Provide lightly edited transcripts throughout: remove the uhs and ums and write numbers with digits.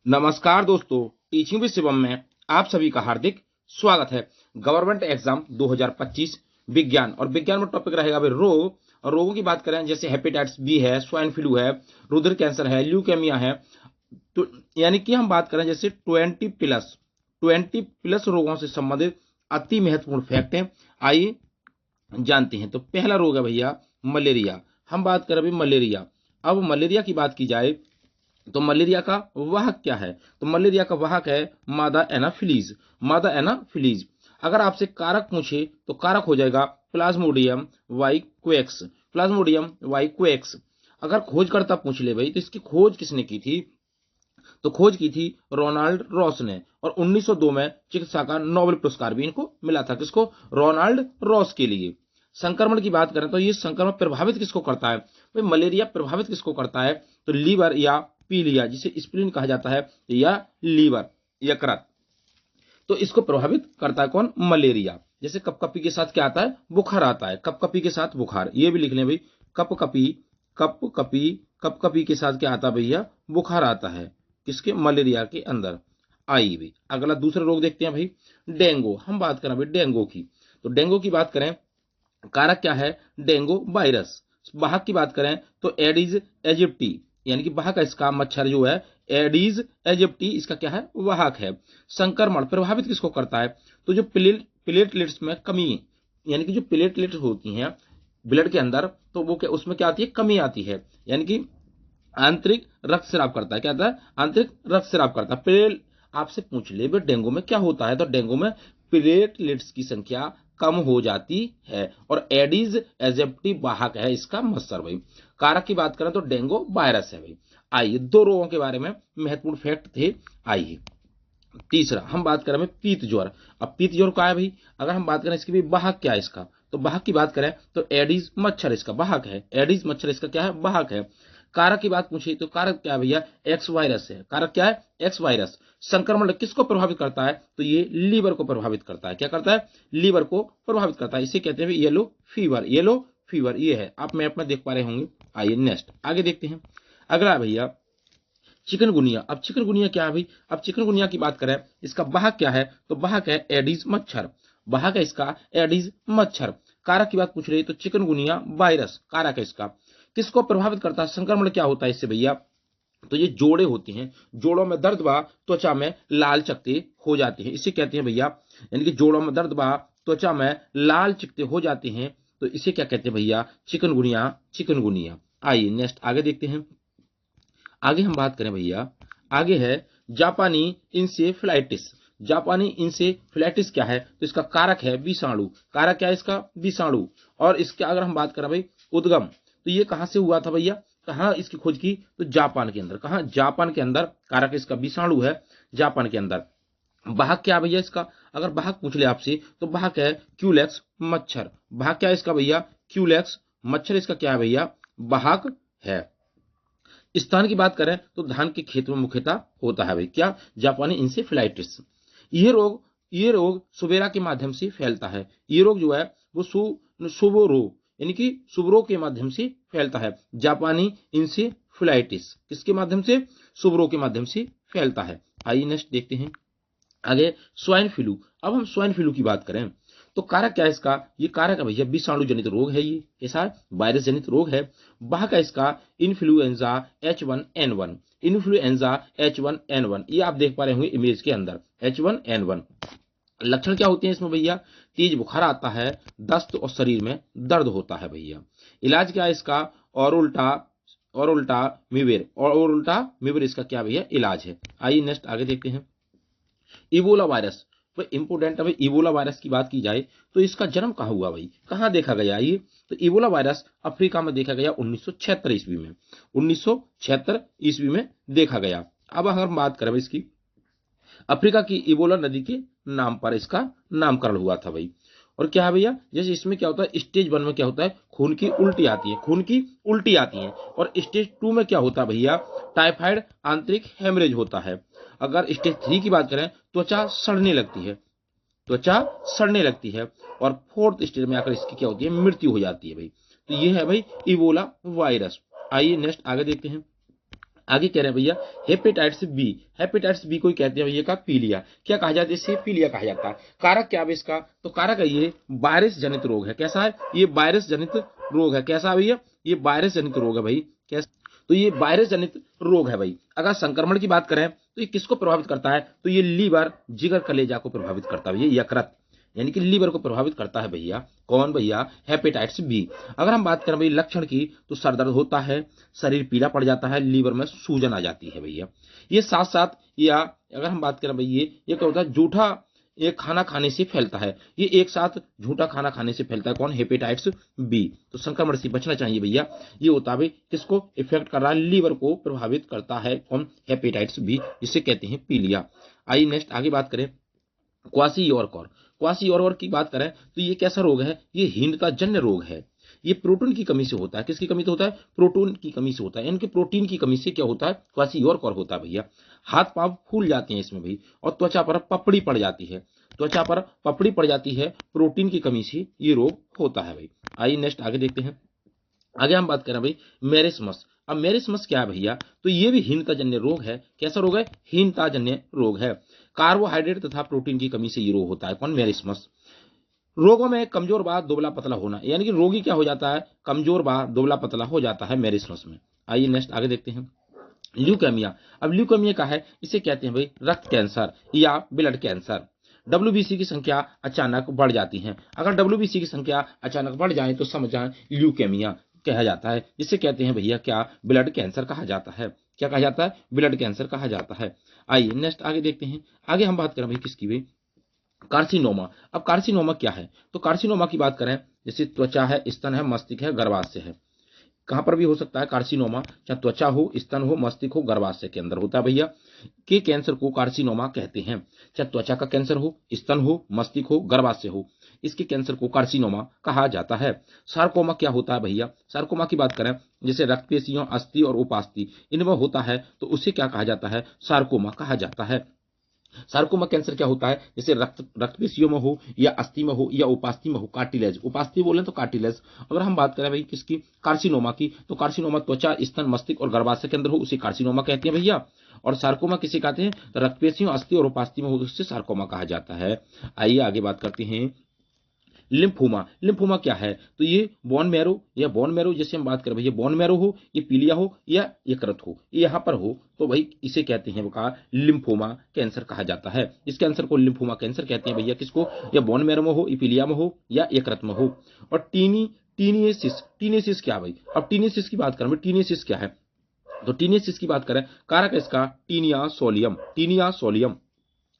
नमस्कार दोस्तों, teaching with Shivam में आप सभी का हार्दिक स्वागत है। गवर्नमेंट एग्जाम 2025 विज्ञान और विज्ञान में टॉपिक रहेगा भाई रोग। और रोगों की बात करें जैसे हेपेटाइटिस बी है, स्वाइन फ्लू है, रुधिर कैंसर है, ल्यूकेमिया है। तो यानी कि हम बात करें जैसे 20 प्लस रोगों से संबंधित अति महत्वपूर्ण फैक्ट है। आइए जानते हैं। तो पहला रोग है भैया मलेरिया। हम बात करें अभी मलेरिया। अब मलेरिया की बात की जाए तो मलेरिया का वाहक क्या है? तो मलेरिया का वाहक है मादा एनाफिलीज। मादा एनाफिलीज। अगर आपसे कारक पूछे तो कारक हो जाएगा प्लाज्मोडियम वाइक्वेक्स। प्लाज्मोडियम वाइक्वेक्स। अगर खोजकर्ता पूछ ले भाई तो इसकी खोज किसने की थी? तो खोज की थी रोनाल्ड रॉस ने। और 1902 में चिकित्सा का नोबेल पुरस्कार भी इनको मिला था। किसको? रोनाल्ड रॉस के लिए। संक्रमण की बात करें तो ये संक्रमण प्रभावित किसको करता है? भाई मलेरिया प्रभावित किसको करता है? तो लीवर या पीलिया, जिसे स्प्लीन कहा जाता है, या लीवर, यकृत। तो इसको प्रभावित करता है कौन? मलेरिया। जैसे कपकपी के साथ क्या आता है? बुखार आता है। कपकपी के साथ बुखार, ये भी लिख लें भाई। कपकपी, कपकपी, कपकपी के साथ क्या आता है भैया? बुखार आता है। किसके? मलेरिया के अंदर। आई भी। अगला दूसरा रोग देखते हैं भाई, डेंगू। हम बात करें भाई डेंगू की। तो डेंगू की बात करें, कारक क्या है? Dengue virus. वाहक की बात करें तो एडिज एजिप्टी, यानी कि वाहक है इसका मच्छर जो है एडिज एजिप्टी, इसका क्या है? वाहक है। संक्रमण प्रभावित किसको करता है? तो जो प्लेटलेट्स में कमी, यानी कि जो प्लेटलेट्स होती हैं ब्लड के अंदर, तो वो क्या, उसमें क्या आती है? कमी आती है। यानी कि आंतरिक रक्तस्राव करता है। क्या आता है? आंतरिक रक्तस्राव करता है। प्लेट आपसे पूछ ले भाई डेंगू में क्या होता है? तो डेंगू में प्लेटलेट्स की संख्या कम हो जाती है। और एडिज एजिप्टी वाहक है इसका मच्छर भाई। कारक की बात करें तो डेंगू वायरस है भाई। आइए दो रोगों के बारे में महत्वपूर्ण फैक्ट थे। आइए तीसरा हम बात करें पीत ज्वर। अब पीत ज्वर क्या है भाई? अगर हम बात करें इसकी भी वाहक क्या है इसका, तो वाहक की बात करें तो एडिस मच्छर इसका वाहक है। एडिस मच्छर इसका क्या है? वाहक है। कारक की बात पूछी तो कारक क्या है भैया? एक्स वायरस है। कारक क्या है? X virus. संक्रमण किसको प्रभावित करता है? तो ये लीवर को प्रभावित करता है। क्या करता है? लीवर को प्रभावित करता है। इसे कहते हैं येलो फीवर। येलो फीवर ये है, आप मैप में देख पा रहे होंगे। आइए नेक्स्ट आगे देखते हैं। अगला भैया चिकनगुनिया। अब चिकनगुनिया क्या है भाई? अब चिकनगुनिया की बात करें, इसका वाहक क्या है? तो वाहक है एडिस मच्छर। वाहक है इसका एडिस मच्छर। कारक की बात पूछ रही है तो चिकनगुनिया वायरस कारक है इसका। किसको प्रभावित करता है? संक्रमण क्या होता है इससे भैया? तो ये जोड़े होती हैं, जोड़ों में दर्द बा, त्वचा में लाल चकते हो जाते हैं, इसे कहते हैं भैया। यानी कि जोड़ों में दर्द बा, त्वचा में लाल चिकते हो जाते हैं, तो इसे क्या कहते हैं भैया? चिकनगुनिया। चिकनगुनिया। आइए नेक्स्ट आगे देखते हैं। आगे हम बात करें भैया, आगे है जापानी इंसेफ्लाइटिस। जापानी इंसेफ्लाइटिस क्या है? तो इसका कारक है विषाणु। कारक क्या है इसका? विषाणु। और इसके अगर हम बात करें भाई उद्गम, तो ये कहां से हुआ था भैया? कहां इसकी खोज की? तो जापान के अंदर। कहां? जापान के अंदर। कारक इसका विषाणु है, जापान के अंदर। वाहक क्या भैया इसका? अगर वाहक पूछ ले आपसे तो वाहक है क्यूलेक्स मच्छर। वाहक क्या है इसका भैया? क्यूलेक्स मच्छर इसका क्या है भैया? वाहक है। स्थान की बात करें तो धान के खेत में मुख्यतः होता है भाई। क्या? जापानी इंसेफ्लाइटिस। ये रोग ये रोग सुबेरा के माध्यम से फैलता है। ये रोग जो है वो सुबोरो, यानी कि सुबरो के माध्यम से फैलता है। जापानी इंसेफ्लाइटिस किसके माध्यम से? सुबरो के माध्यम से फैलता है। आइए नेक्स्ट देखते हैं। आगे स्वाइन फ्लू। अब हम स्वाइन फ्लू की बात करें तो कारक क्या है इसका? ये कारक है भैया विषाणु जनित रोग है। ये कैसा? वायरस जनित रोग है। वाहक है इसका इन्फ्लुएंजा H1N1। इन्फ्लुएंजा H1N1, ये आप देख पा रहे होंगे इमेज के अंदर। H1N1 लक्षण क्या होते हैं इसमें भैया? तेज बुखार आता है, दस्त और शरीर में दर्द होता है भैया। इलाज क्या है इसका? और उल्टा मिविर। और उल्टा मिविर इसका क्या भैया? इलाज है। आइए नेक्स्ट आगे देखते हैं। Ebola virus. भाई इंपोर्टेंट है भाई। इबोला वायरस की बात की जाए तो इसका जन्म कहाँ हुआ भाई? कहाँ देखा गया ये? तो इबोला वायरस अफ्रीका में देखा गया 1976 ईस्वी में। 1976 ईस्वी में देखा गया। अब अगर हम बात करें इसकी, अफ्रीका की इबोला नदी के नाम पर इसका नामकरण हुआ था भाई। और क्या है भैया? जैसे इसमें क्या होता है, स्टेज 1 में क्या होता है? खून की उल्टी आती है। खून की उल्टी आती है। और स्टेज 2 में क्या होता है भैया? टाइफाइड आंतरिक हेमरेज होता है। अगर स्टेज 3 की बात करें, त्वचा सड़ने लगती है। त्वचा सड़ने लगती है। और फोर्थ स्टेज में आकर इसकी क्या होती है? मृत्यु हो जाती है भाई। तो ये है भाई इबोला वायरस। आइए नेक्स्ट आगे देखते हैं। आगे कह रहे हैं भैया हेपेटाइटिस बी। हेपेटाइटिस बी को ही कहते हैं भैया का पीलिया। क्या कहा जाता है इसे? पीलिया कहा जाता है। कारक क्या है इसका? तो कारक है ये वायरस जनित रोग है। कैसा है? ये वायरस जनित रोग है। कैसा है भैया? ये वायरस जनित रोग है भाई। कैसा? तो ये वायरस जनित रोग है भाई। अगर संक्रमण की बात करें तो ये किसको प्रभावित करता है? तो ये लीवर, जिगर, कलेजा को प्रभावित करता है भैया। यकृत यानी कि लीवर को प्रभावित करता है भैया। कौन भैया? Hepatitis B. अगर हम बात करें भाई लक्षण की तो सर दर्द होता है, शरीर पीला पड़ जाता है, लीवर में सूजन आ जाती है भैया। ये साथ साथ या अगर हम बात करें भाई ये क्या होता है? झूठा ये खाना खाने से फैलता है। ये एक साथ झूठा खाना खाने से फैलता है। कौन? Hepatitis B. तो संक्रमण से बचना चाहिए भैया। ये होता है भाई किसको इफेक्ट कर रहा है? लीवर को प्रभावित करता है। कौन? हेपेटाइटिस बी, जिसे कहते हैं पीलिया। आइए नेक्स्ट आगे बात करें क्वासियोरकर। क्वासियोरकर की बात करें तो ये कैसा रोग है? ये हीनता जन्य रोग है। ये प्रोटीन की कमी से होता है। किसकी कमी से होता है? प्रोटीन की कमी से होता है। इनके प्रोटीन की कमी से क्या होता है? क्वासियोरकर होता है भैया। हाथ पांव फूल जाते हैं इसमें भी, और त्वचा पर पपड़ी पड़ जाती है। त्वचा पर पपड़ी पड़ जाती है, प्रोटीन की कमी से ये रोग होता है भाई। आइए नेक्स्ट आगे देखते हैं। आगे हम बात करें भाई मेरिस्मस। अब मेरिस्मस क्या है भैया? तो ये भी हीनताजन्य रोग है। कैसा रोग है? हीनताजन्य रोग है। कार्बोहाइड्रेट तथा प्रोटीन की कमी से ये रोग होता है। कौन? मेरिस्मस। रोगों में कमजोर व दुबला पतला होना, यानी कि रोगी क्या हो जाता है? कमजोर व दुबला पतला हो जाता है मेरिस्मस में। आइए नेक्स्ट आगे देखते हैं ल्यूकेमिया। अब ल्यूकेमिया का है, इसे कहते हैं भाई रक्त कैंसर या ब्लड कैंसर। डब्ल्यूबीसी की संख्या अचानक बढ़ जाती है। अगर डब्ल्यूबीसी की संख्या अचानक बढ़ जाए तो समझ जाए ल्यूकेमिया कहा जाता है। जिसे कहते हैं भैया क्या? ब्लड कैंसर कहा जाता है। क्या कहा जाता है? ब्लड कैंसर कहा जाता है। आइए नेक्स्ट आगे देखते हैं। आगे हम बात करें भाई किसकी भाई? कार्सिनोमा। अब कार्सिनोमा क्या है? तो कार्सिनोमा की बात करें जैसे त्वचा है, स्तन है, मस्तिष्क है, गर्भाशय है। कहां पर भी हो सकता है कार्सिनोमा, चाहे त्वचा हो, स्तन हो, मस्तिष्क हो, गर्भाशय के अंदर होता है भैया। के कैंसर को कार्सिनोमा कहते हैं। चाहे त्वचा का कैंसर हो, स्तन हो, मस्तिष्क हो, गर्भाशय हो, इसके कैंसर को कार्सिनोमा कहा जाता है। सार्कोमा क्या होता है भैया? सार्कोमा की बात करें जैसे रक्त पेशियों, अस्थि और उपास्थि इनमें होता है तो उसे क्या कहा जाता है? सार्कोमा कहा जाता है। सार्कोमा कैंसर क्या होता है? जैसे रक्त पेशियों में हो, या अस्थि में हो, या उपास्थि में हो, कार्टिलेज, उपास्थि बोले तो कार्टिलेज। अगर हम बात करें भाई किसकी? कार्सिनोमा की, तो कार्सिनोमा त्वचा, स्तन, मस्तिष्क और गर्भाशय के अंदर हो उसे कार्सिनोमा कहते हैं भैया। और सार्कोमा किसे कहते हैं? रक्त पेशियों, अस्थि और उपास्थि में हो उससे सार्कोमा कहा जाता है। आइए आगे बात करते हैं लिम्फोमा। लिम्फोमा क्या है? तो ये बोन मैरो या बोन मैरो, जैसे हम बात करें भैया बोन मैरो हो, ये पीलिया हो या यकृत हो, ये यहां पर हो तो भाई इसे कहते हैं का लिम्फोमा कैंसर कहा जाता है। इस कैंसर को लिम्फोमा कैंसर कहते हैं भैया। किसको? या बोन मैरो में हो, या पीलिया में हो, या यकृत में हो। और टीनियसिस। टीनियसिस क्या भाई? अब टीनियसिस की बात करें, टीनियसिस क्या है? तो टीनियसिस की बात करें, कारक इसका टीनिया सोलियम। Taenia solium.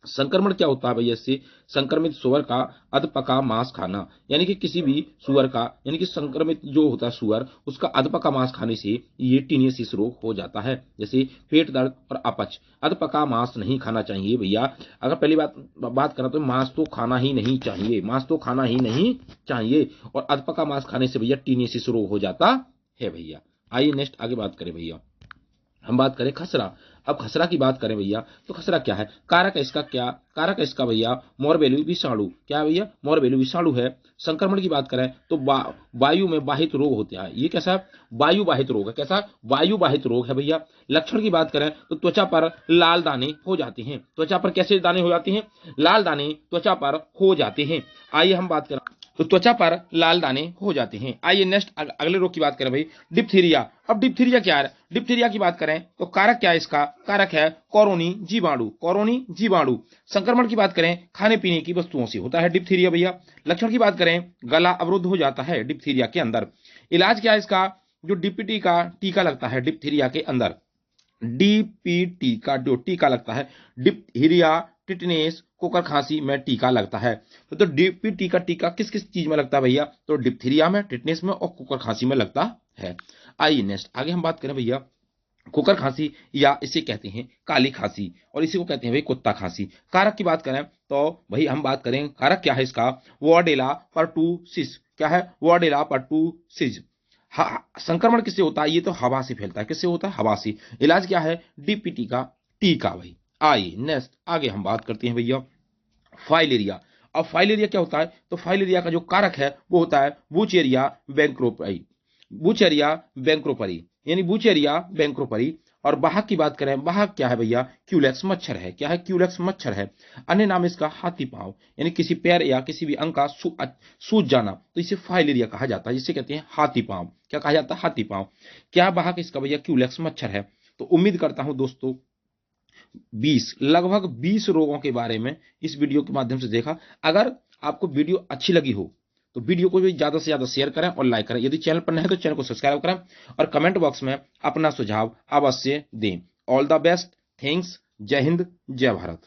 संक्रमण क्या होता है भैया? इससे संक्रमित सुअर का अधपका मांस खाना, यानी कि किसी भी सुअर का, यानी कि संक्रमित जो होता है सुअर, उसका अधपका मांस खाने से ये टीनियसिस रोग हो जाता है। जैसे पेट दर्द और अपच। अधपका मांस नहीं खाना चाहिए भैया। अगर पहली बात करें तो मांस तो खाना ही नहीं चाहिए, मांस तो खाना ही नहीं चाहिए। और अधपका मांस खाने से भैया टीनियसिस रोग हो जाता है भैया। आइए नेक्स्ट आगे बात करें भैया। हम बात करें खसरा। अब खसरा की बात करें भैया तो खसरा क्या है? कारक इसका क्या? कारक इसका भैया मोरबेलू विषाणु। क्या है भैया? मोरबेलू विषाणु है। संक्रमण की बात करें तो वायु में वाहित रोग होता है। ये कैसा है? वायु वाहित रोग है। कैसा? वायु वाहित रोग है भैया। लक्षण की बात करें तो त्वचा पर लाल दाने हो जाते हैं। त्वचा पर कैसे दाने हो जाते हैं? लाल दाने त्वचा पर हो जाते हैं। आइए हम बात करें तो त्वचा पर लाल दाने हो जाते हैं। आइए नेक्स्ट अगले रोग की बात करें भाई डिप्थीरिया। अब डिप्थीरिया क्या है? डिप्थीरिया की बात करें तो कारक क्या है इसका? कारक है कोरोनी जीवाणु। कोरोनी जीवाणु। संक्रमण की बात करें खाने पीने की वस्तुओं से होता है डिप्थीरिया भैया। लक्षण की बात करें गला अवरुद्ध हो जाता है डिप्थीरिया के अंदर। इलाज क्या है इसका? जो डीपीटी का टीका लगता है डिप्थीरिया के अंदर, डीपीटी का जो टीका लगता है, डिप्थीरिया, टिटनेस, कुकर खांसी में टीका लगता है। तो डीपीटी का टीका किस किस चीज में लगता है भैया? तो डिप्थीरिया में, टिटनेस में और कुकर खांसी में लगता है। आइए नेक्स्ट आगे हम बात करें भैया कुकर खांसी, या इसे कहते हैं काली खांसी, और इसी को कहते हैं भाई कुत्ता खांसी। कारक की बात करें तो भाई हम बात करें कारक क्या है इसका? वार्डेला पर्टुसिस। क्या है? वार्डेला पर्टुसिस। संक्रमण किससे होता है? ये तो हवा से फैलता है। किससे होता है? हवा से। इलाज क्या है? डीपीटी का टीका भाई। आइए नेक्स्ट आगे हम बात करते हैं भैया फाइलेरिया। अब फाइलेरिया क्या होता है? तो फाइलेरिया का जो कारक है वो होता है बुचेरिया बैंक्रोपरी। बुचेरिया बैंक्रोपरी, यानी बुचेरिया बैंक्रोपरी। और बाहक की बात करें, बाहक क्या है भैया? क्यूलेक्स मच्छर है। क्या है? क्यूलेक्स मच्छर है। अन्य नाम इसका हाथी पांव, यानी किसी पैर या किसी भी अंग का सूज जाना, तो इसे फाइलेरिया कहा जाता है, जिसे कहते हैं हाथी पांव। क्या कहा जाता है? हाथी पांव। क्या बाहक इसका भैया? क्यूलेक्स मच्छर है। तो उम्मीद करता हूं दोस्तों 20 रोगों के बारे में इस वीडियो के माध्यम से देखा। अगर आपको वीडियो अच्छी लगी हो तो वीडियो को भी ज्यादा से ज्यादा शेयर करें और लाइक करें। यदि चैनल पर नए हैं तो चैनल को सब्सक्राइब करें और कमेंट बॉक्स में अपना सुझाव अवश्य दें। ऑल द बेस्ट, थैंक्स, जय हिंद, जय भारत।